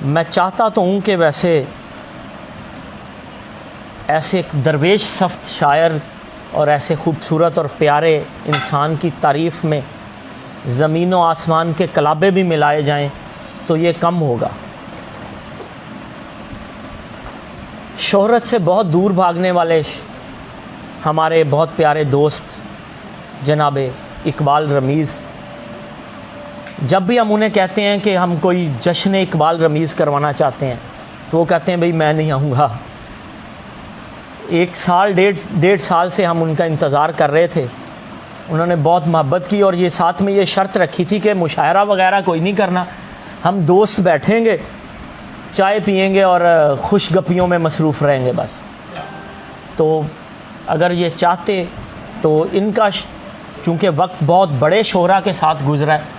میں چاہتا تو ہوں کہ ویسے ایسے ایک درویش صفت شاعر اور ایسے خوبصورت اور پیارے انسان کی تعریف میں زمین و آسمان کے کلابے بھی ملائے جائیں تو یہ کم ہوگا۔ شہرت سے بہت دور بھاگنے والے ہمارے بہت پیارے دوست جناب اقبال رمیز، جب بھی ہم انہیں کہتے ہیں کہ ہم کوئی جشن اقبال رمیز کروانا چاہتے ہیں تو وہ کہتے ہیں بھئی میں نہیں آؤں گا۔ ایک سال ڈیڑھ سال سے ہم ان کا انتظار کر رہے تھے، انہوں نے بہت محبت کی اور یہ ساتھ میں یہ شرط رکھی تھی کہ مشاعرہ وغیرہ کوئی نہیں کرنا، ہم دوست بیٹھیں گے، چائے پئیں گے اور خوش گپیوں میں مصروف رہیں گے بس۔ تو اگر یہ چاہتے تو ان کا چونکہ وقت بہت بڑے شعراء کے ساتھ گزرا ہے،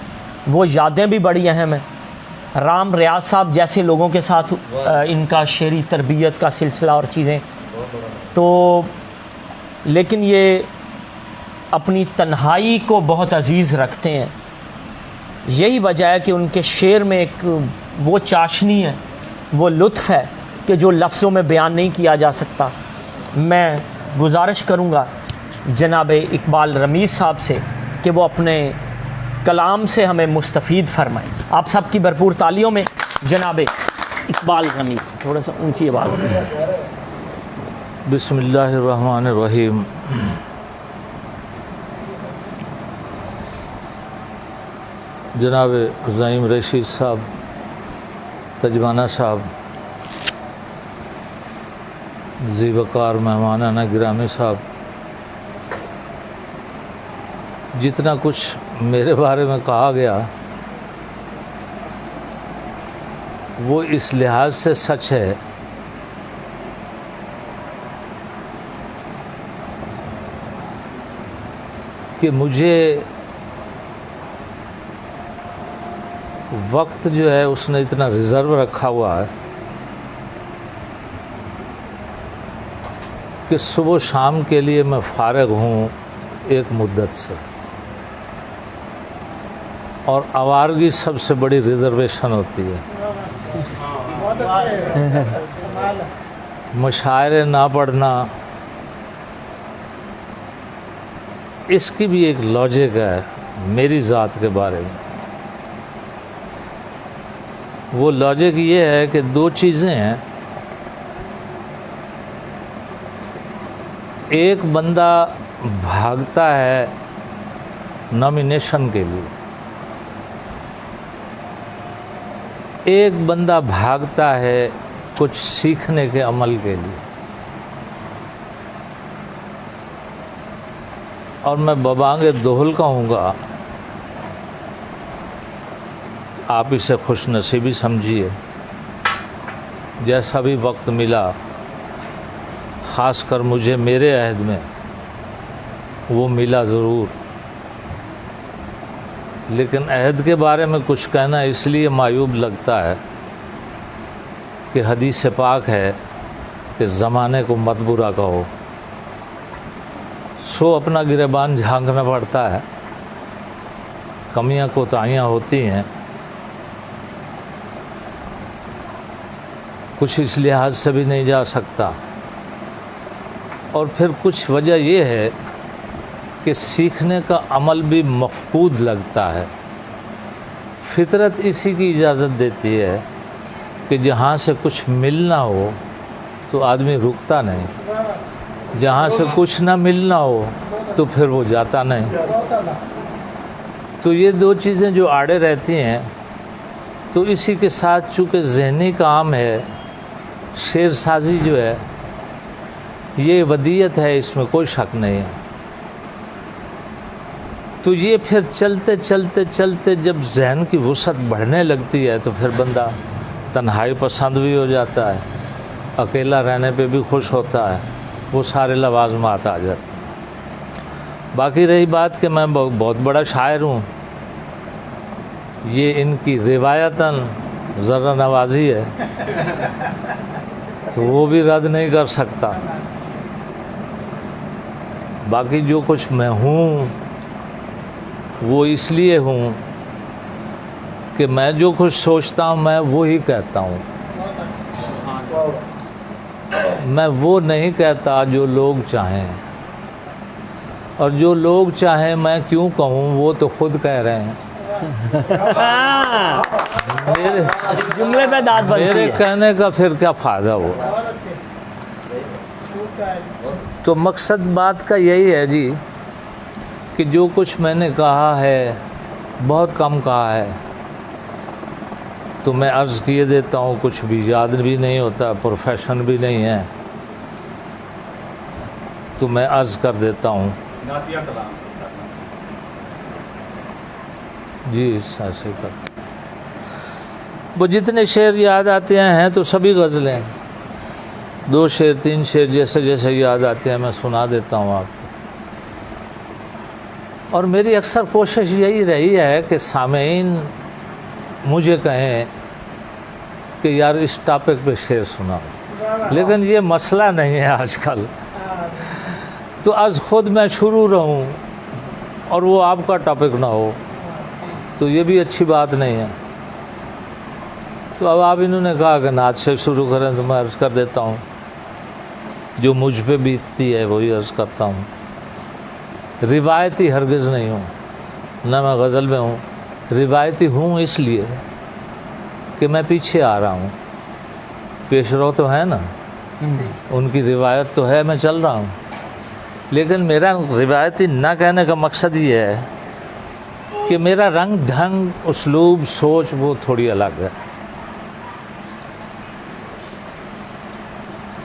وہ یادیں بھی بڑی اہم ہیں۔ رام ریاض صاحب جیسے لوگوں کے ساتھ ان کا شعری تربیت کا سلسلہ اور چیزیں، تو لیکن یہ اپنی تنہائی کو بہت عزیز رکھتے ہیں۔ یہی وجہ ہے کہ ان کے شعر میں ایک وہ چاشنی ہے، وہ لطف ہے کہ جو لفظوں میں بیان نہیں کیا جا سکتا۔ میں گزارش کروں گا جناب اقبال رمیز صاحب سے کہ وہ اپنے کلام سے ہمیں مستفید فرمائیں۔ آپ سب کی بھرپور تالیوں میں جناب اقبال رمیز، تھوڑا سا اونچی آواز میں۔ بسم اللہ الرحمن الرحیم۔ جناب زعیم رشید صاحب، تجمانہ صاحب، ذی وقار مہمانانہ گرامی صاحب، جتنا کچھ میرے بارے میں کہا گیا وہ اس لحاظ سے سچ ہے کہ مجھے وقت جو ہے اس نے اتنا ریزرو رکھا ہوا ہے کہ صبح و شام کے لیے میں فارغ ہوں ایک مدت سے، اور آوارگی سب سے بڑی ریزرویشن ہوتی ہے۔ مشاعرے نہ پڑھنا، اس کی بھی ایک لاجک ہے میری ذات کے بارے میں۔ وہ لاجک یہ ہے کہ دو چیزیں ہیں، ایک بندہ بھاگتا ہے نامینیشن کے لیے، ایک بندہ بھاگتا ہے کچھ سیکھنے کے عمل کے لیے۔ اور میں ببانگ دہل کہوں گا، آپ اسے خوش نصیبی سمجھیے، جیسا بھی وقت ملا، خاص کر مجھے میرے عہد میں وہ ملا ضرور، لیکن عہد کے بارے میں کچھ کہنا اس لیے معیوب لگتا ہے کہ حدیث پاک ہے کہ زمانے کو مت برا کہو، سو اپنا گریبان جھانکنا پڑتا ہے، کمیاں کوتاہیاں ہوتی ہیں، کچھ اس لحاظ سے بھی نہیں جا سکتا۔ اور پھر کچھ وجہ یہ ہے کہ سیکھنے کا عمل بھی مفقود لگتا ہے۔ فطرت اسی کی اجازت دیتی ہے کہ جہاں سے کچھ ملنا ہو تو آدمی رکتا نہیں، جہاں سے کچھ نہ ملنا ہو تو پھر وہ جاتا نہیں۔ تو یہ دو چیزیں جو آڑے رہتی ہیں، تو اسی کے ساتھ چونکہ ذہنی کام ہے، شعر سازی جو ہے یہ ودیت ہے، اس میں کوئی شک نہیں ہے۔ تو یہ پھر چلتے چلتے چلتے جب ذہن کی وسعت بڑھنے لگتی ہے تو پھر بندہ تنہائی پسند بھی ہو جاتا ہے، اکیلا رہنے پہ بھی خوش ہوتا ہے، وہ سارے لوازمات آ جاتے ہیں۔ باقی رہی بات کہ میں بہت بڑا شاعر ہوں، یہ ان کی روایتاً ذرہ نوازی ہے، تو وہ بھی رد نہیں کر سکتا۔ باقی جو کچھ میں ہوں وہ اس لیے ہوں کہ میں جو کچھ سوچتا ہوں میں وہی کہتا ہوں، میں وہ نہیں کہتا جو لوگ چاہیں، اور جو لوگ چاہیں میں کیوں کہوں، وہ تو خود کہہ رہے ہیں۔ میرے جملے پہ داد بنتی میرے ہے۔ کہنے کا پھر کیا فائدہ ہوا؟ تو مقصد بات کا یہی ہے جی کہ جو کچھ میں نے کہا ہے بہت کم کہا ہے، تو میں عرض کیے دیتا ہوں، کچھ بھی یاد بھی نہیں ہوتا، پروفیشن بھی نہیں ہے، تو میں عرض کر دیتا ہوں جی ایسے کر۔ وہ جتنے شعر یاد آتے ہیں تو سبھی غزلیں، 2 شعر 3 شعر جیسے جیسے یاد آتے ہیں میں سنا دیتا ہوں آپ کو۔ اور میری اکثر کوشش یہی رہی ہے کہ سامعین مجھے کہیں کہ یار اس ٹاپک پہ شعر سناؤ، لیکن یہ مسئلہ نہیں ہے آج کل، تو از خود میں شروع رہوں اور وہ آپ کا ٹاپک نہ ہو تو یہ بھی اچھی بات نہیں ہے۔ تو اب آپ انہوں نے کہا کہ نعت سے شروع کریں تو میں عرض کر دیتا ہوں، جو مجھ پہ بیتتی ہے وہی عرض کرتا ہوں۔ روایتی ہرگز نہیں ہوں، نہ میں غزل میں ہوں، روایتی ہوں اس لیے کہ میں پیچھے آ رہا ہوں، پیش رو تو ہے نا، ان کی روایت تو ہے، میں چل رہا ہوں، لیکن میرا روایتی نہ کہنے کا مقصد یہ ہے کہ میرا رنگ ڈھنگ اسلوب سوچ وہ تھوڑی الگ ہے۔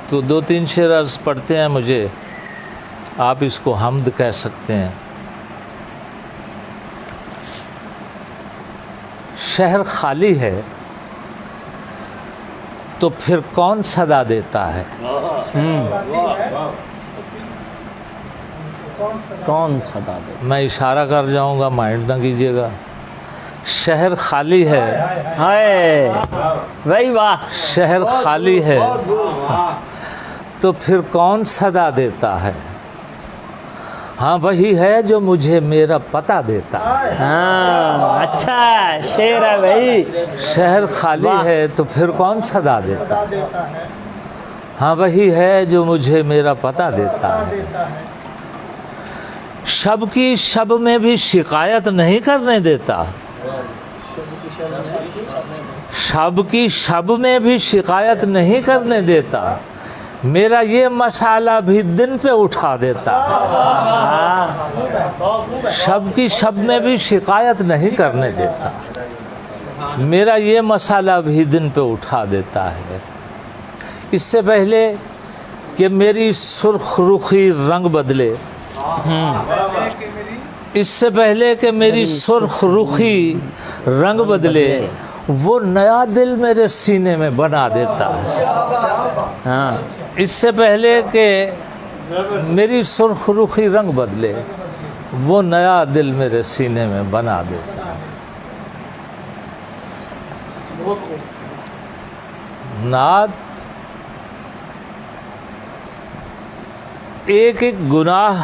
تو 2-3 شعر عرض پڑھتے ہیں مجھے، آپ اس کو حمد کہہ سکتے ہیں۔ شہر خالی ہے تو پھر کون صدا دیتا ہے، کون صدا دے؟ میں اشارہ کر جاؤں گا، مائنڈ نہ کیجیے گا۔ شہر خالی ہے، ہائے وہی واہ، شہر خالی ہے تو پھر کون صدا دیتا ہے، ہاں وہی ہے جو مجھے میرا پتہ دیتا ہے۔ ہاں اچھا شعر ہے بھائی۔ شہر خالی ہے تو پھر کون صدا دیتا ہے، ہاں وہی ہے جو مجھے میرا پتہ دیتا ہے۔ شب کی شب میں بھی شکایت نہیں کرنے دیتا، شب کی شب میں بھی شکایت نہیں کرنے دیتا، میرا یہ مسئلہ بھی دن پہ اٹھا دیتا ہے۔ شب کی شب میں بھی شکایت نہیں کرنے دیتا، میرا یہ مسئلہ بھی دن پہ اٹھا دیتا ہے۔ اس سے پہلے کہ میری سرخ رخی رنگ بدلے، اس سے پہلے کہ میری سرخ رخی رنگ بدلے، وہ نیا دل میرے سینے میں بنا دیتا ہے۔ ہاں اس سے پہلے کہ میری سرخ رخی رنگ بدلے، وہ نیا دل میرے سینے میں بنا دیتا ہے۔ نعت ایک ایک گناہ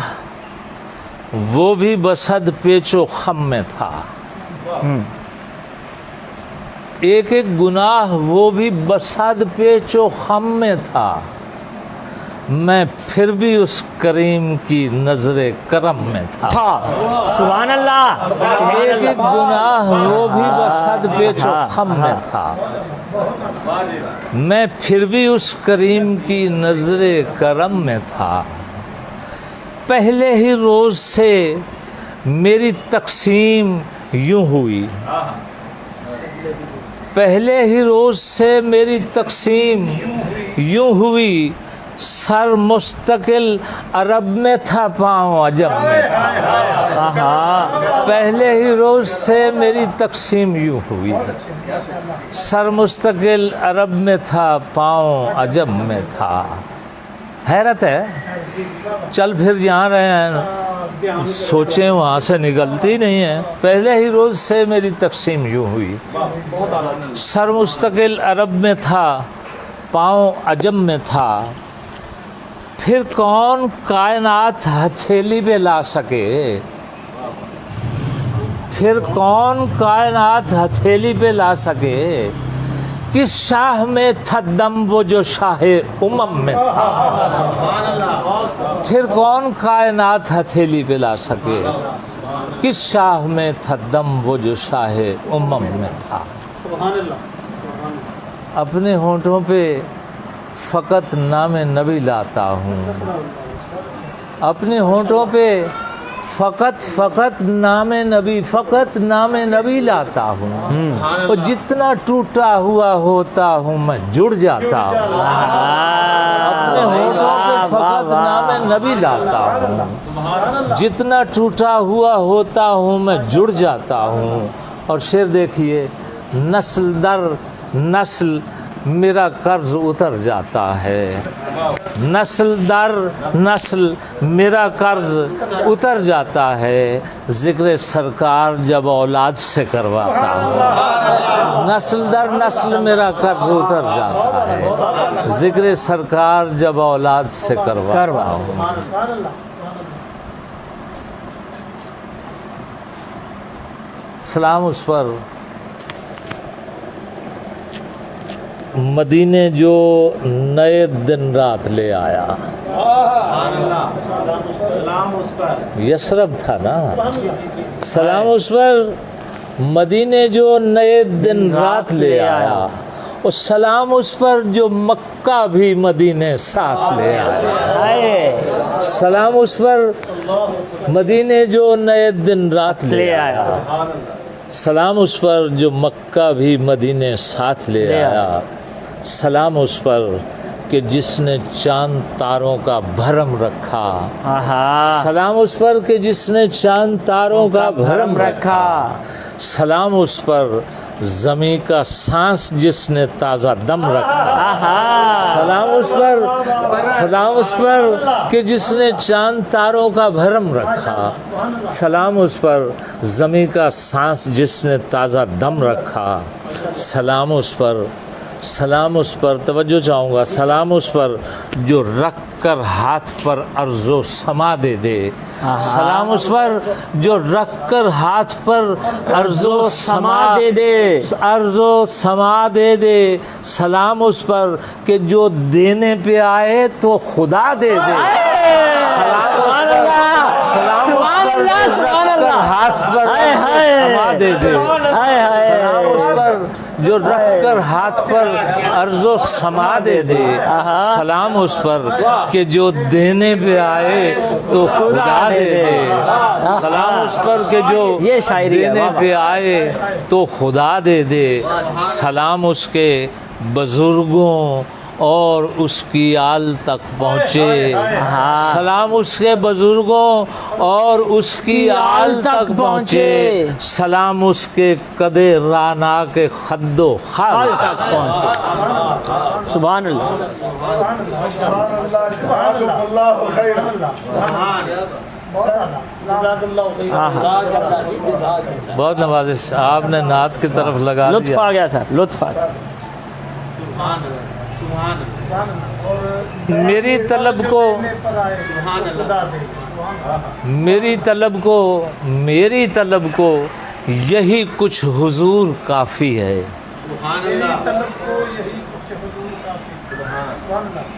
وہ بھی بسد پیچ و خم میں تھا، ایک ایک گناہ وہ بھی بسد پیچ و خم میں تھا، میں پھر بھی اس کریم کی نظر کرم میں تھا۔ سبحان اللہ۔ ایک ایک گناہ وہ بھی بسد پیچ و خم میں تھا، میں پھر بھی اس کریم کی نظر کرم میں تھا۔ پہلے ہی روز سے میری تقسیم یوں ہوئی، پہلے ہی روز سے میری تقسیم یوں ہوئی، سر مستقل عرب میں تھا پاؤں عجم میں تھا۔ پہلے ہی روز سے میری تقسیم یوں ہوئی، سر مستقل عرب میں تھا پاؤں عجم میں تھا۔ حیرت ہے، چل پھر جہاں رہے ہیں سوچیں وہاں سے نکلتی نہیں ہیں۔ پہلے ہی روز سے میری تقسیم یوں ہوئی، سر مستقل عرب میں تھا پاؤں عجم میں تھا، پھر کون کائنات ہتھیلی پہ لا سکے، پھر کون کائنات ہتھیلی پہ لا سکے؟ کس شاہ میں تھا دم وہ جو شاہ امم میں تھا؟ پھر کون کائنات ہتھیلی پہ لا سکے؟ کس شاہ میں تھا دم وہ جو شاہ امم میں تھا؟ اپنے ہونٹوں پہ فقط نام نبی لاتا ہوں، اپنے ہونٹوں پہ فقط نام نبی لاتا ہوں، اور جتنا ٹوٹا ہوا ہوتا ہوں میں جڑ جاتا ہوں۔ اپنے ہونٹوں پہ فقط نام نبی لاتا ہوں، جتنا ٹوٹا ہوا ہوتا ہوں میں جڑ جاتا ہوں۔ اور شعر دیکھیے، نسل در نسل میرا قرض اتر جاتا ہے، نسل در نسل میرا قرض اتر جاتا ہے، ذکر سرکار جب اولاد سے کرواتا ہوں۔ نسل در نسل میرا قرض اتر جاتا ہے، ذکر سرکار جب اولاد سے کرواتا ہوں۔ سلام اس پر مدینے جو نئے دن رات لے آیا۔ یثرب تھا نا، سلام اس پر مدینے جو نئے دن رات لے آیا، اور سلام اس پر جو مکہ بھی مدینے ساتھ لے آیا۔ سلام اس پر مدینے جو نئے دن رات لے آیا، سلام اس پر جو مکہ بھی مدینے ساتھ لے آیا۔ سلام اس پر کہ جس نے چاند تاروں کا بھرم رکھا، سلام اس پر کہ جس نے چاند تاروں کا بھرم رکھا۔ سلام اس پر زمیں کا سانس جس نے تازہ دم رکھا۔ سلام اس پر کہ جس نے چاند تاروں کا بھرم رکھا۔ سلام اس پر زمیں کا سانس جس نے تازہ دم رکھا۔ سلام اس پر توجہ چاہوں گا، سلام اس پر جو رکھ کر ہاتھ پر عرض و سما دے دے۔ سلام اس پر جو رکھ کر ہاتھ پر عرض و سما دے دے، عرض و سما دے دے۔ سلام اس پر کہ جو دینے پہ آئے تو خدا دے دے۔ سلام اس پر ہاتھ پر سما دے دے۔ سلام اس پر جو رکھ کر ہاتھ پر عرض و سما دے دے۔ سلام اس پر کہ جو دینے پہ آئے تو خدا دے دے۔ سلام اس پر کہ جو دینے پہ آئے تو خدا دے دے۔ سلام اس کے بزرگوں اور اس کی آل تک پہنچے۔ سلام اس کے بزرگوں اور اس کی آل تک پہنچے۔ سلام اس کے قدِ رانا کے خد و خال تک پہنچے۔ سبحان اللہ۔ بہت نوازش، آپ نے نعت کی طرف لگا لطف دیا۔ آ گیا سر، لطف آ گیا۔ میری طلب کو یہی کچھ حضور کافی ہے۔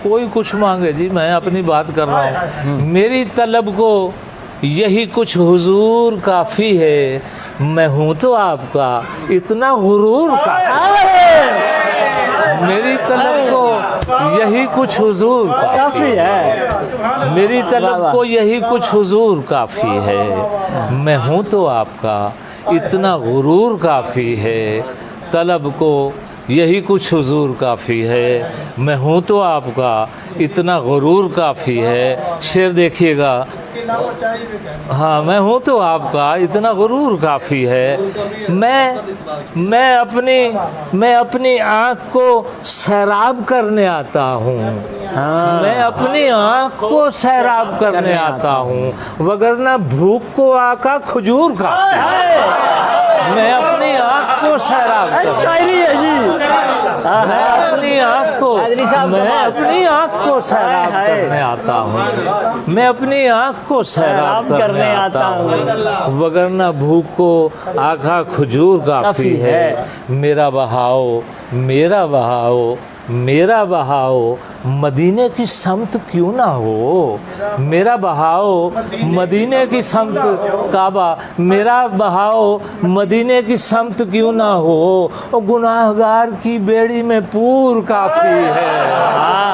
کوئی کچھ مانگے جی، میں اپنی بات کر رہا ہوں۔ میری طلب کو یہی کچھ حضور کافی ہے، میں ہوں تو آپ کا اتنا غرور کافی ہے۔ میری طلب کو یہی کچھ حضور کافی ہے، میری طلب کو یہی کچھ حضور کافی ہے، میں ہوں تو آپ کا اتنا غرور کافی ہے۔ طلب کو یہی کچھ حضور کافی ہے، میں ہوں تو آپ کا اتنا غرور کافی ہے۔ شعر دیکھیے گا، ہاں میں ہوں تو آپ کا اتنا غرور کافی ہے۔ میں اپنی آنکھ کو سیراب کرنے آتا ہوں، میں اپنی آنکھ کو سیراب کرنے آتا ہوں، وگرنہ بھوک کو آقا کھجور کھاتے ہیں۔ میں اپنی آنکھ کو سیراب کرنے، شاعری ہے جی۔ میں اپنی آنکھ کو، میں اپنی آنکھ کو سیراب ہائے۔ کرنے آتا ہوں، میں اپنی آنکھ کو سیراب کرنے آتا ہوں، وگرنہ بھوک کو آکھا کھجور کافی ہے۔ میرا بہاؤ میرا بہاؤ میرا بہاؤ مدینے کی سمت کیوں نہ ہو، میرا بہاؤ مدینے کی سمت کعبہ، میرا بہاؤ مدینے کی سمت کیوں نہ ہو، او گناہگار کی بیڑی میں پور کافی ہے۔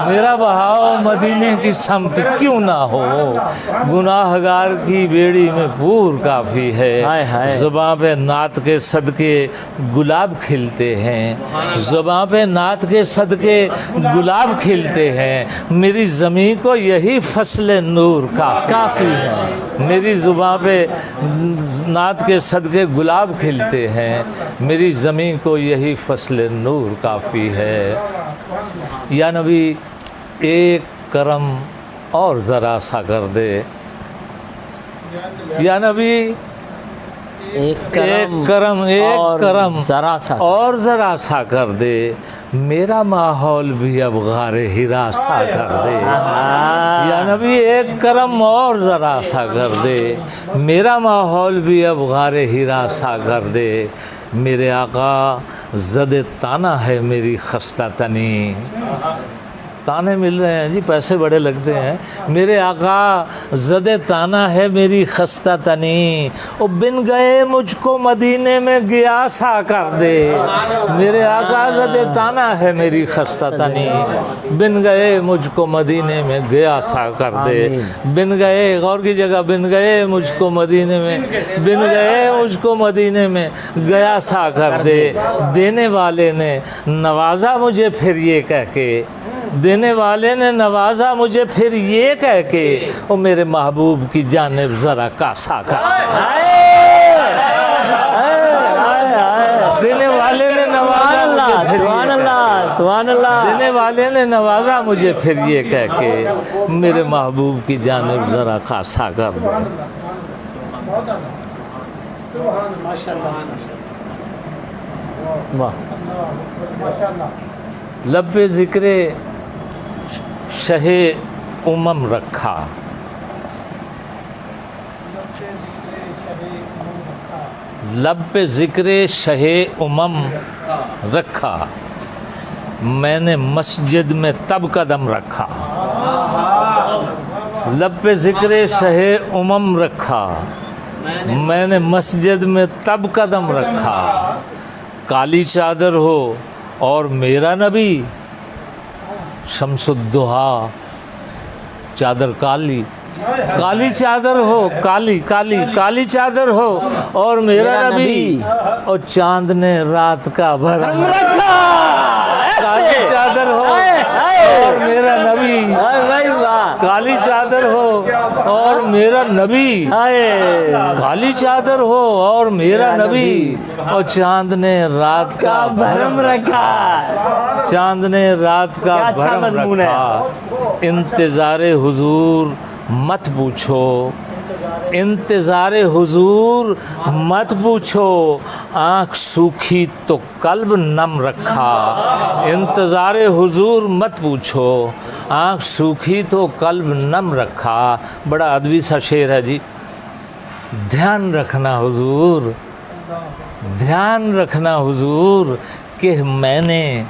میرا بہاؤ مدینے کی سمت کیوں نہ ہو، گناہگار کی بیڑی میں پور کافی ہے۔ زباں پہ نعت کے صدقے گلاب کھلتے ہیں، زباں پہ نعت کے صدقے گلاب کھلتے ہیں، میری زمین کو یہی فصل نور کافی ہے۔ میری زباں پہ نعت کے صدقے گلاب کھلتے ہیں، میری زمین کو یہی فصل نور کافی ہے۔ یا نبی ایک کرم اور ذرا سا کر دے، یا نبی ایک کرم ذرا سا اور ذرا سا کر دے، میرا ماحول بھی اب غار ہرا سا کر دے۔ یا نبی ایک کرم اور ذرا سا کر دے، میرا ماحول بھی اب غار ہرا سا کر دے۔ میرے آقا زد تانا ہے میری خستہ تنی، تانے مل رہے ہیں جی، پیسے بڑے لگتے ہیں۔ میرے آقا زد تانا ہے میری خستہ تنی، او بن گئے مجھ کو مدینے میں گیا سا کر دے۔ میرے آقا زد تانا ہے میری خستہ تنی، بن گئے مجھ کو مدینے میں گیا سا کر دے۔ بن گئے، غور کی جگہ، بن گئے مجھ کو مدینے میں، بن گئے مجھ کو مدینے میں گیا سا کر دے۔ دینے والے نے نوازا مجھے پھر یہ کہہ کے، دینے والے نے نوازا مجھے پھر یہ کہہ کے، او میرے محبوب کی جانب ذرا کاسا کر دے۔ دینے والے نے نوازا مجھے پھر سبحان اللہ، دینے والے نے نوازا مجھے پھر یہ کہہ کے، میرے محبوب کی جانب ذرا کاسا کر دے۔ لب پہ ذکر شہ امم رکھا، لب پہ ذکر شہ امم رکھا، میں نے مسجد میں تب قدم رکھا۔ لب پہ ذکر شہ امم رکھا، میں نے مسجد میں تب قدم رکھا۔ کالی چادر ہو اور میرا نبی، شمس الدہا چادر کالی، کالی چادر ہو، کالی کالی کالی چادر ہو اور میرا نبی، اور چاند نے رات کا بھرم رکھا۔ کالی چادر ہو اور میرا نبی، کالی چادر ہو اور میرا نبی، کالی چادر ہو اور میرا نبی، اور چاند نے رات کا بھرم رکھا، چاند نے رات کا بھرم رکھا۔ انتظار حضور مت پوچھو، انتظار حضور مت پوچھو، آنکھ سوکھی تو قلب نم رکھا۔ انتظار حضور مت پوچھو، آنکھ سوکھی تو قلب نم رکھا۔ بڑا ادبی سا شعر ہے جی۔ دھیان رکھنا حضور، دھیان رکھنا حضور کہ میں نے،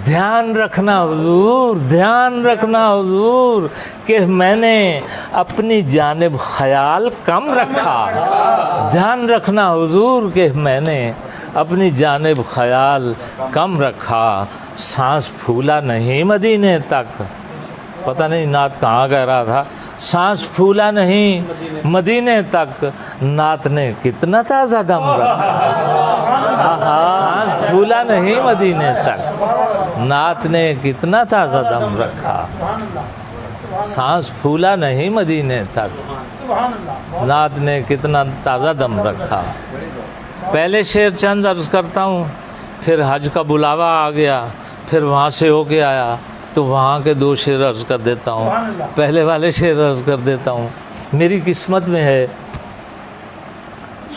دھیان رکھنا حضور، دھیان رکھنا حضور کہ میں نے اپنی جانب خیال کم رکھا۔ دھیان رکھنا حضور کہ میں نے اپنی جانب خیال کم رکھا۔ سانس پھولا نہیں مدینے تک، پتہ نہیں نعت کہاں کہہ رہا تھا، سانس پھولا نہیں مدینے تک، نعت نے کتنا تازہ دم رکھا۔ سانس پھولا نہیں مدینے تک، نعت نے کتنا تازہ دم رکھا۔ سانس پھولا نہیں مدینے تک، نعت نے کتنا تازہ دم رکھا۔ پہلے شعر چند عرض کرتا ہوں، پھر حج کا بلاوا آ گیا، پھر وہاں سے ہو کے آیا تو وہاں کے 2 شعر عرض کر دیتا ہوں۔ پہلے والے شعر عرض کر دیتا ہوں۔ میری قسمت میں ہے،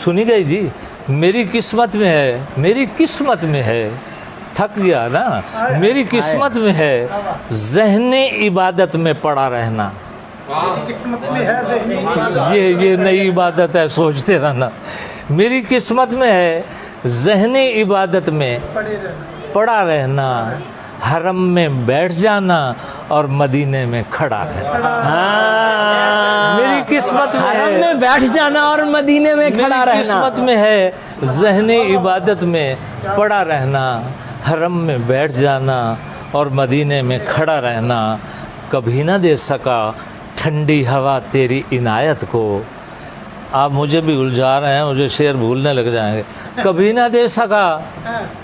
سنی گئی جی، میری قسمت میں ہے، میری قسمت میں ہے تھک گیا نا. میری قسمت میں ہے ذہنی عبادت میں پڑا رہنا. یہ نئی عبادت ہے, سوچتے رہنا. میری قسمت میں ہے ذہنی عبادت میں پڑا رہنا, حرم میں بیٹھ جانا اور مدینے میں کھڑا رہنا. میری قسمت میں حرم ہے میں بیٹھ جانا اور مدینے میں کھڑا میری رہنا. قسمت میں ہے ذہنی عبادت میں پڑا رہنا, حرم میں بیٹھ جانا اور مدینے میں کھڑا رہنا. کبھی نہ دے سکا ٹھنڈی ہوا تیری عنایت کو. آپ مجھے بھی الجھا رہے ہیں, مجھے شعر بھولنے لگ جائیں گے. کبھی نہ دے سکا,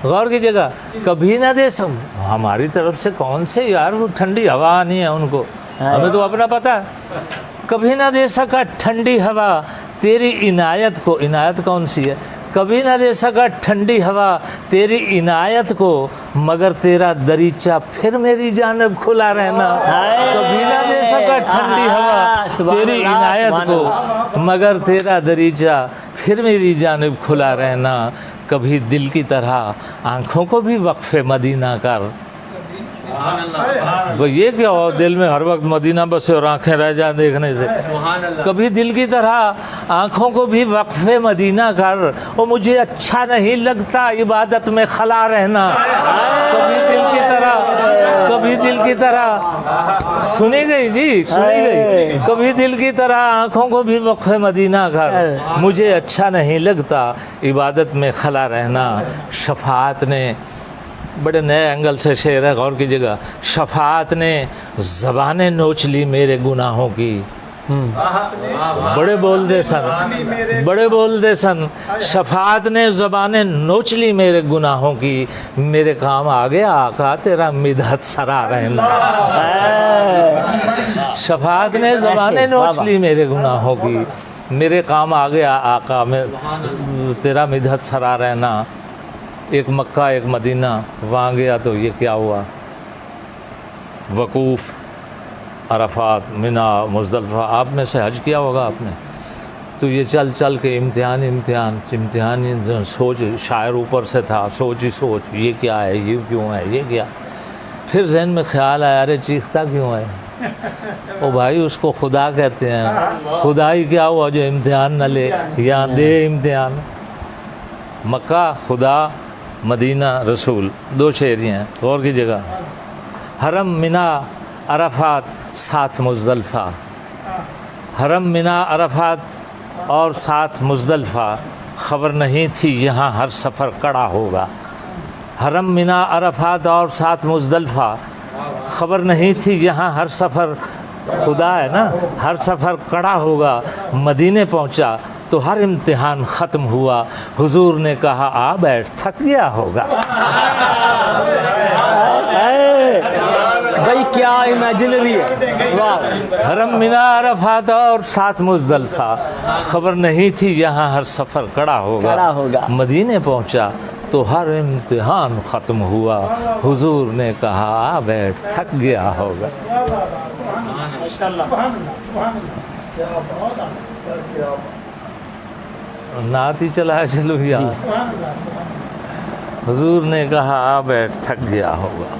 غور کیجیے گا, کبھی نہ دے سکا. ہماری طرف سے کون سے یار وہ ٹھنڈی ہوا آنی ہے ان کو, ہمیں تو اپنا پتہ ہے. کبھی نہ دے سکا ٹھنڈی ہوا تیری عنایت کو. عنایت کون سی ہے؟ کبھی نہ دے سکا ٹھنڈی ہوا تیری عنایت کو, مگر تیرا دریچہ پھر میری جانب کھلا رہنا. کبھی نہ دے سکا ٹھنڈی ہوا تیری عنایت کو, مگر تیرا دریچہ پھر میری جانب کھلا رہنا. کبھی دل کی طرح آنکھوں کو بھی وقف مدینہ کر. یہ کیا ہو دل میں ہر وقت مدینہ بسے اور آنکھیں رہ جائیں دیکھنے سے. کبھی دل کی طرح آنکھوں کو بھی وقف مدینہ کر, وہ مجھے اچھا نہیں لگتا عبادت میں خلا رہنا. کبھی دل کی طرح سنی گئی جی, سنی گئی. کبھی دل کی طرح آنکھوں کو بھی وقف مدینہ کر, مجھے اچھا نہیں لگتا عبادت میں خلا رہنا. شفاعت نے, بڑے نئے اینگل سے شعر ہے, غور کیجیے گا. شفاعت نے زبانیں نوچ لی میرے گناہوں کی. بڑے بول دے سن, بڑے بول دے سن. شفاعت نے زبانیں نوچ لی میرے گناہوں کی. میرے کام آ گیا آقا تیرا مدحت سرا رہنا. شفاعت نے زبانیں نوچ لی میرے گناہوں کی. میرے کام آ گیا آقا میں تیرا مدحت سرا رہنا. ایک مکہ ایک مدینہ, وہاں گیا تو یہ کیا ہوا, وقوف, عرفات, منا, مزدلفہ. آپ میں سے حج کیا ہوگا آپ نے, تو یہ چل چل کے امتحان سوچ, شاعر اوپر سے تھا, سوچ ہی سوچ, یہ کیا ہے, یہ کیوں ہے, یہ کیا. پھر ذہن میں خیال آیا ارے چیختا کیوں ہے, او بھائی اس کو خدا کہتے ہیں. خدا ہی کیا ہوا جو امتحان نہ لے, یہاں دے امتحان. مکہ خدا, مدینہ رسول, دو شعری ہیں, غور کی جگہ. حرم, منا, عرفات, ساتھ مزدلفہ. حرم, منا, عرفات اور ساتھ مزدلفہ. خبر نہیں تھی یہاں ہر سفر کڑا ہوگا. حرم, منا, عرفات اور ساتھ مزدلفہ. خبر نہیں تھی یہاں ہر سفر, خدا ہے نا, ہر سفر کڑا ہوگا. مدینے پہنچا تو ہر امتحان ختم ہوا. حضور نے کہا آ بیٹھ تھک گیا ہوگا. بھائی کیا امیجنری ہے. حرم, منا, عرفات اور ساتھ مزدلفہ. خبر نہیں تھی یہاں ہر سفر کڑا ہوگا. مدینے پہنچا تو ہر امتحان ختم ہوا. حضور نے کہا آ بیٹھ تھک گیا ہوگا. نعت ہی چلا چلو یار. حضور نے کہا آ بیٹھ تھک گیا ہوگا.